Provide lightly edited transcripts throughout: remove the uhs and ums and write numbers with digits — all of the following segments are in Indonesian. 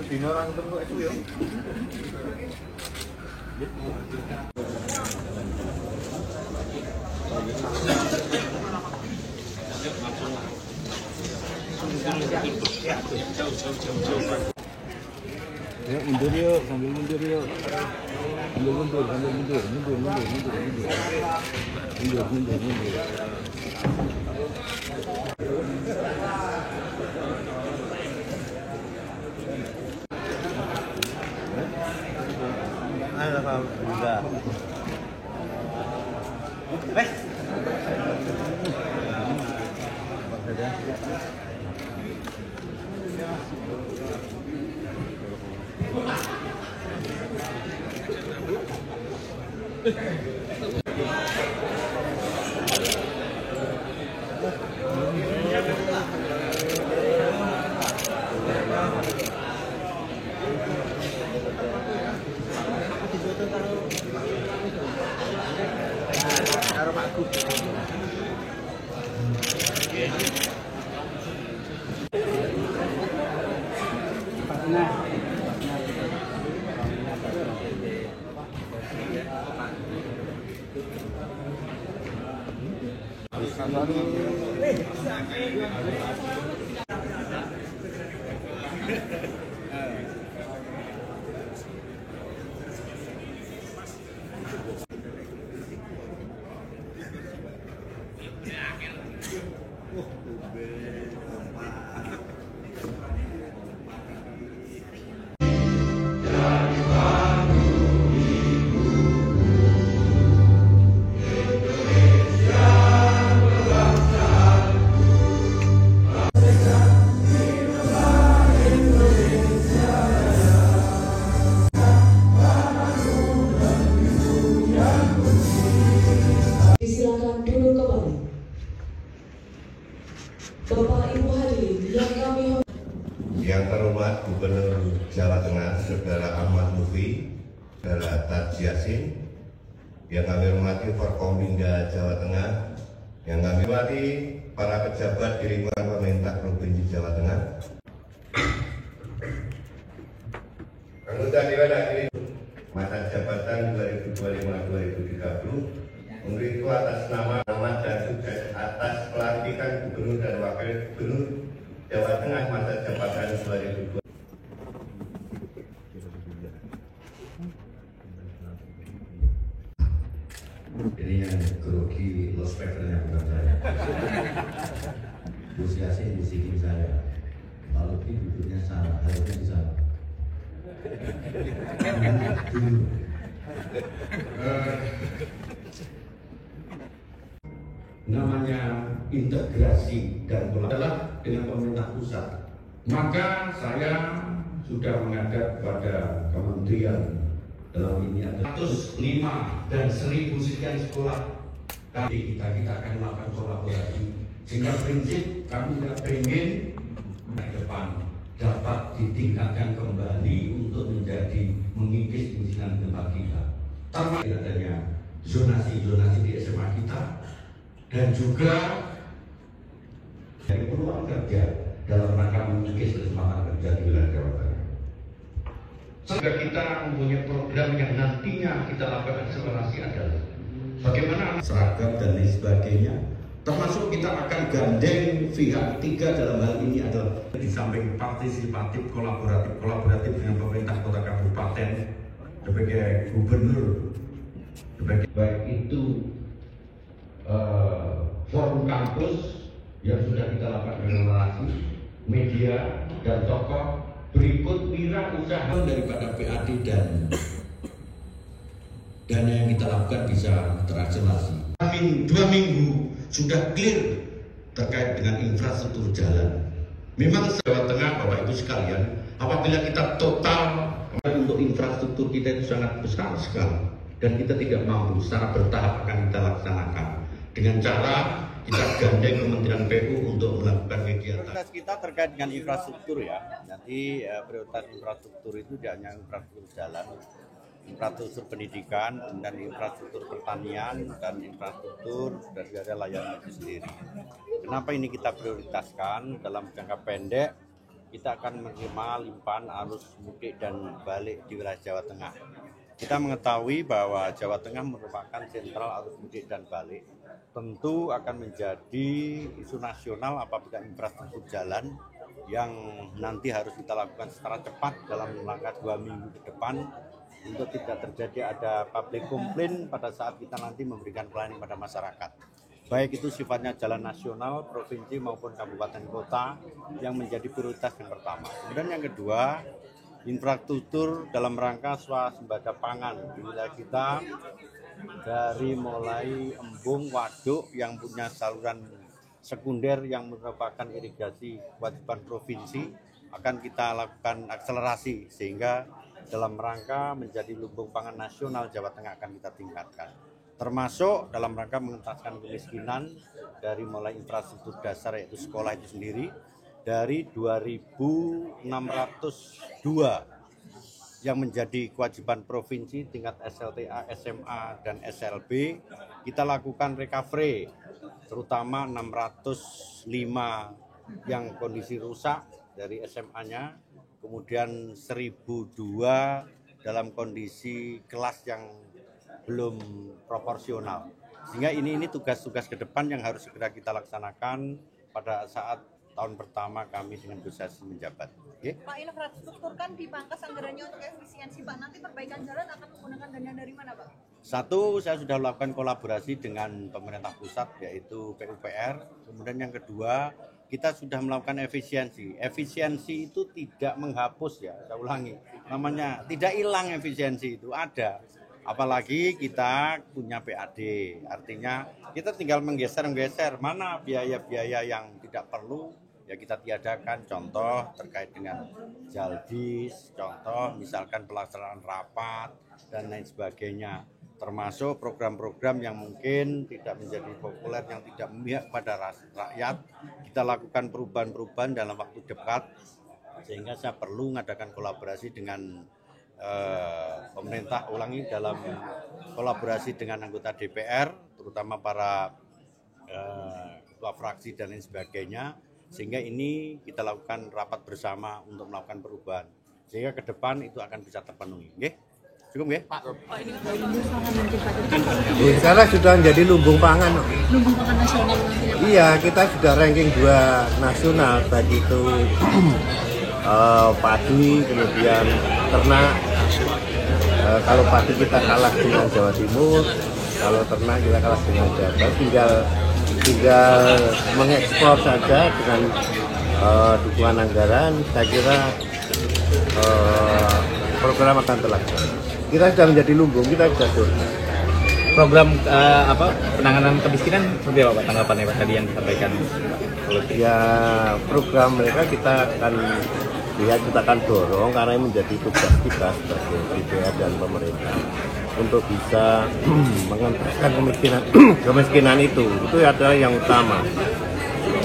Bina orang tunggu itu ya. Ya, mundur yuk, sambil mundur yuk. Mundur. Alhamdulillah. Baik. Silakan duduk kembali. Bapak Ibu hadirin yang kami hormati. Yang terhormat Gubernur Jawa Tengah, Saudara Ahmad Lutfi, Saudara Taj Yassin, yang kami hormati Forkompinda Jawa Tengah, yang kami hormati para pejabat di lingkungan pemerintah Provinsi Jawa Tengah, anggota Dewan Akhir masa jabatan 2025-2030. Untuk itu atas nama dan sukses atas pelantikan Gubernur dan Wakil Gubernur Jawa Tengah masa jabatan 2020. Ini yang grogi lost papernya bukan saya. Gus Yassin bisikin saya. Kalau duduknya salah, harusnya di sana. Namanya integrasi dan adalah dengan pemerintah pusat. Maka saya sudah menghadap pada kementerian dalam ini ada 105 dan 1000 sekian sekolah. Kali kita akan melakukan kolaborasi sehingga prinsip kami ingin ke depan dapat ditingkatkan kembali untuk menjadi mengikis kemiskinan tempat kita. Termasuk adanya zonasi di SMA kita. Dan juga dari peluang kerja dalam rangka mengikis kesempatan kerja di wilayah Jawa Tengah. Sehingga kita mempunyai program yang nantinya kita lakukan akselerasi adalah bagaimana seragam dan lain sebagainya. Termasuk kita akan gandeng pihak ketiga dalam hal ini adalah di samping partisipatif kolaboratif dengan pemerintah kota kabupaten sebagai gubernur, baik itu forum kampus yang sudah kita lakukan dengan relasi, media dan tokoh, berikut wirausaha daripada PAD dan dana yang kita lakukan bisa terakselerasi. 2 minggu sudah clear terkait dengan infrastruktur jalan. Memang Jawa Tengah, Bapak Ibu sekalian, apabila kita total untuk infrastruktur kita itu sangat besar sekali dan kita tidak mampu, secara bertahap akan kita laksanakan dengan cara kita gandeng Kementerian PU untuk melakukan kegiatan. Prioritas kita terkait dengan infrastruktur ya. Nanti prioritas infrastruktur itu tidak hanya infrastruktur jalan, infrastruktur pendidikan, dan infrastruktur pertanian, dan infrastruktur dari layanan itu sendiri. Kenapa ini kita prioritaskan? Dalam jangka pendek kita akan menerima limpahan arus mudik dan balik di wilayah Jawa Tengah. Kita mengetahui bahwa Jawa Tengah merupakan sentral arus mudik dan balik. Tentu akan menjadi isu nasional apabila infrastruktur jalan yang nanti harus kita lakukan secara cepat dalam langkah 2 minggu ke depan untuk tidak terjadi ada public complaint pada saat kita nanti memberikan pelayanan pada masyarakat. Baik itu sifatnya jalan nasional, provinsi maupun kabupaten kota yang menjadi prioritas yang pertama. Kemudian yang kedua, infrastruktur dalam rangka swasembada pangan di wilayah kita dari mulai embung, waduk yang punya saluran sekunder yang merupakan irigasi kewajiban provinsi akan kita lakukan akselerasi sehingga dalam rangka menjadi lumbung pangan nasional Jawa Tengah akan kita tingkatkan. Termasuk dalam rangka mengentaskan kemiskinan dari mulai infrastruktur dasar yaitu sekolah itu sendiri dari 2.602 yang menjadi kewajiban provinsi tingkat SLTA, SMA, dan SLB, kita lakukan recovery, terutama 605 yang kondisi rusak dari SMA-nya, kemudian 1.002 dalam kondisi kelas yang belum proporsional. Sehingga ini tugas-tugas ke depan yang harus segera kita laksanakan pada saat tahun pertama kami dengan Gus Yassin menjabat. Okay? Pak, infrastruktur kan dipangkas anggarannya untuk efisiensi, Pak. Nanti perbaikan jalan akan menggunakan dana dari mana, Pak? Satu, saya sudah melakukan kolaborasi dengan pemerintah pusat yaitu PUPR. Kemudian yang kedua, kita sudah melakukan efisiensi. Efisiensi itu tidak menghapus ya, saya ulangi. Namanya tidak hilang efisiensi itu ada. Apalagi kita punya PAD, artinya kita tinggal menggeser mana biaya-biaya yang tidak perlu ya kita tiadakan. Contoh terkait dengan jalbis, contoh misalkan pelaksanaan rapat dan lain sebagainya, termasuk program-program yang mungkin tidak menjadi populer, yang tidak memihak pada rakyat, kita lakukan perubahan-perubahan dalam waktu dekat, sehingga saya perlu mengadakan kolaborasi dengan pemerintah, dalam kolaborasi dengan anggota DPR, terutama para ketua fraksi dan lain sebagainya, sehingga ini kita lakukan rapat bersama untuk melakukan perubahan, sehingga ke depan itu akan bisa terpenuhi. Oke? Cukup ya? Pak, ini lumbung pangan mungkin Pak. Itu kan sekarang sudah menjadi lumbung pangan. Lumbung pangan nasional nanti. Iya, kita sudah ranking 2 nasional, baik itu padi, kemudian ternak. Kalau padi kita kalah dengan Jawa Timur, kalau ternak kita kalah dengan Jawa Barat. Tinggal mengekspor saja dengan dukungan anggaran. Saya kira program akan terlaksana. Kita sudah menjadi lumbung, kita sudah surga. Program penanganan kemiskinan seperti apa Pak tanggapannya Pak tadi yang disampaikan? Ya, program mereka kita akan lihat, kita akan dorong karena ini menjadi tugas kita sebagai DPR dan pemerintah untuk bisa mengentaskan kemiskinan itu adalah yang utama.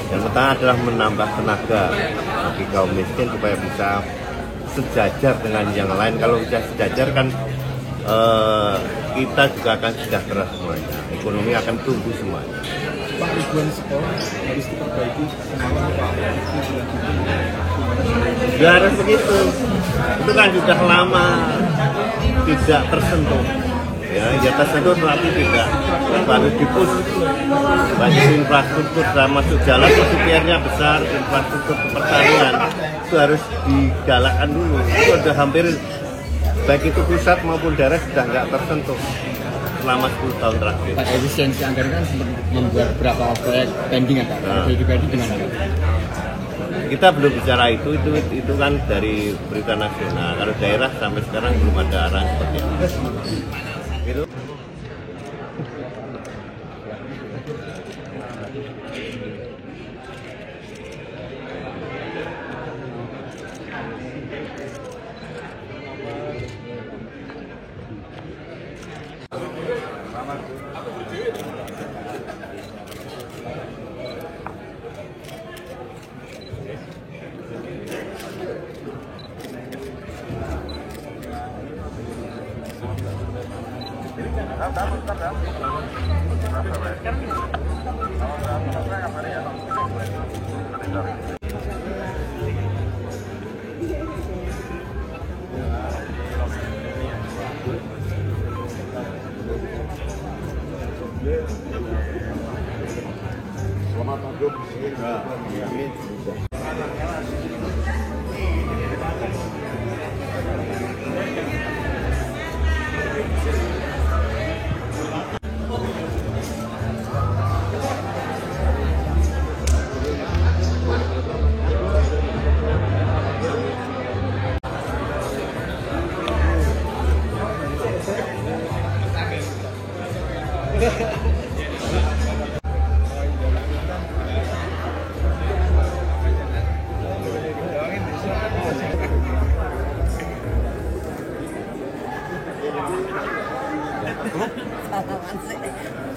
Yang pertama adalah menambah tenaga bagi kaum miskin supaya bisa sejajar dengan yang lain. Kalau sudah sejajar kan kita juga akan sejahtera semuanya, ekonomi akan tumbuh semuanya. Pak, ribuan sekolah harus diperbaiki semalam Pak. Ya harus begitu. Itu kan sudah lama tidak tersentuh. Ya tersentuh tapi tidak. Baru dipus banyak infrastruktur, masuk jalan DPR-nya besar, infrastruktur pertanian itu harus digalakkan dulu. Itu sudah hampir baik itu pusat maupun daerah sudah nggak tersentuh selama 10 tahun terakhir. Pak, efisiensi anggaran kan sempat membuat beberapa proyek pending ya Pak. Juga di gimana Pak? Kita belum bicara itu kan dari berita nasional. Kalau daerah sampai sekarang belum ada arahan seperti itu. Gitu.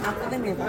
Aku kan ya Pak.